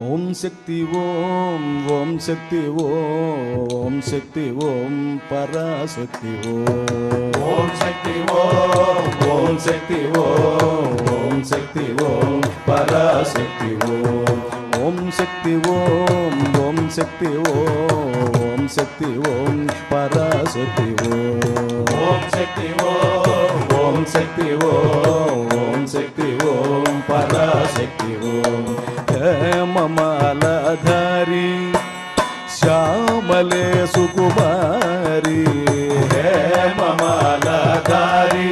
ஓம் சக்தி ஓம் ஓம் சக்தி ஓம் சக்தி ஓம் பராசக்தி ஓம் சக்தி ஓம் ஓம் சக்தி ஓம் ஓம் சக்தி ஓம் பராசக்தி ஓம் சக்தி ஓம் ஓம் சக்தி ஓம் சக்தி ஓம் பராசக்தி ஓம் சக்தி ஓம் ஓம் சக்தி ஓம் ஓம் சக்தி ஓம் பராசக்தி மமலதாரி श्यामले सुकुमारी हे ममलधारी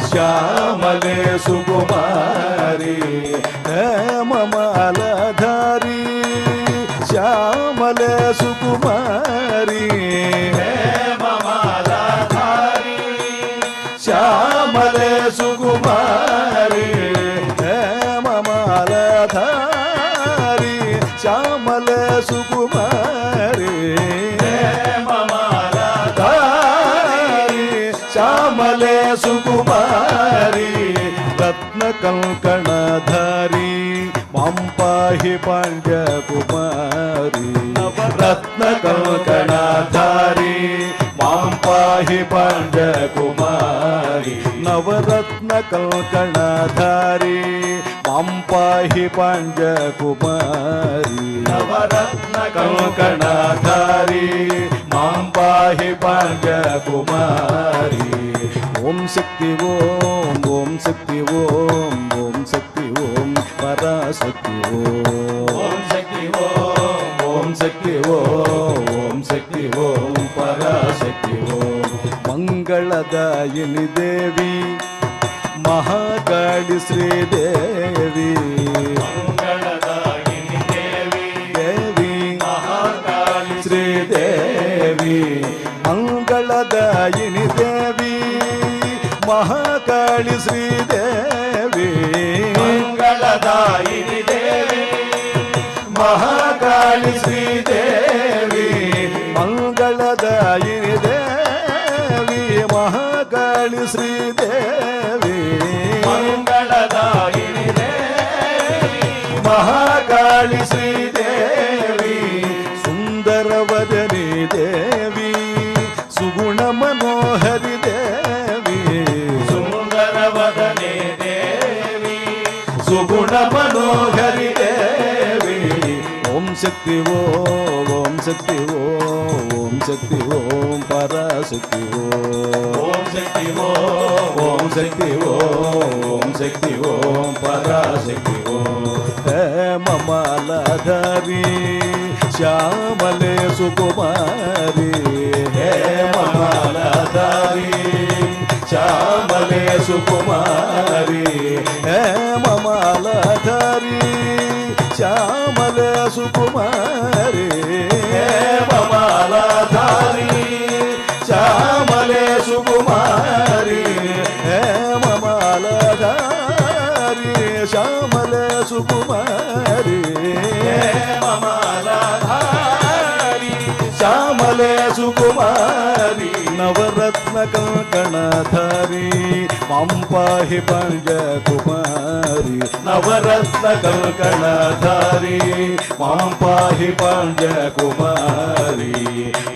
श्यामले सुकुमारी हे ममलधारी श्यामले सुकुमारी हे ममलधारी श्यामले सुकुमारी हे ममलधारी श्यामले सुकुमारी श्यामले सुकुमारी रत्न कंकणधारी मां पाहि पाण्ड्यकुमारी रत्न कंकणधारी मां पाहि पाण्ड्यकुमारी नवरत्न कंकणधारी मां पाहि पाण्ड्यकुमारी नवरत्न कंकणधारी मां पाहि पाण्ड्यकुमारी ओम शक्ति ओम शक्ति ओम शक्ति ओम पराशक्ति ओम शक्ति ओम शक्ति ओम शक्ति ओम पराशक्ति मंगलदायिनी देवी महाकाली श्रीदेवी मंगलदायिनी देवी देवी महाकाली श्रीदेवी मंगलदायिनी देवी महाकाली श्रीदेवी मंगलदायिनी देवी महाकाली श्रीदेवी मंगलदायिनी देवी महाकाली श्रीदेवी मंगलदायिनी देवी महाकाली श्रीदेवी सुंदरवदनी देवी सुगुण मनोहरी देवी सुंदरवदने देवी सुगुण मनोहरी देवी ओम शक्ति ओम शक्ति ओम शक्ति ओम पराशक्ति ओम शक्ति ओम शक्ति ओम शक्ति ओम पराशक्ति हे ममलधारी श्यामले सुकुमारी हे ममलधारी श्यामले सुकुमारी हे ममलधारी श्यामले सुकुमारी हे ममलधारी श्यामले सुकुमारी हे ममलधारी श्यामले सुकुमारी हे ममलधारी श्यामले सुकुमारी नवरत्न कंकणधारी मां पाहि पाण्ड्यकुमारी नवरत्न कंकणधारी मां पाहि पाण्ड्यकुमारी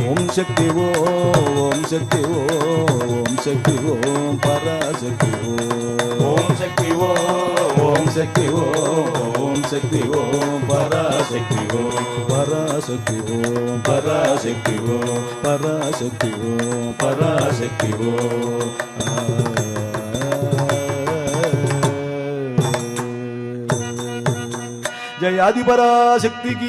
ओम शक्ति ओम शक्ति ओम शक्ति ओम पराशक्ति ओम शक्ति ओम शक्ति ओम शक्ति ओम पराशक्ति पराशक्ति पराशक्ति पराशक्ति पराशक्ति जय आदि पराशक्ति की।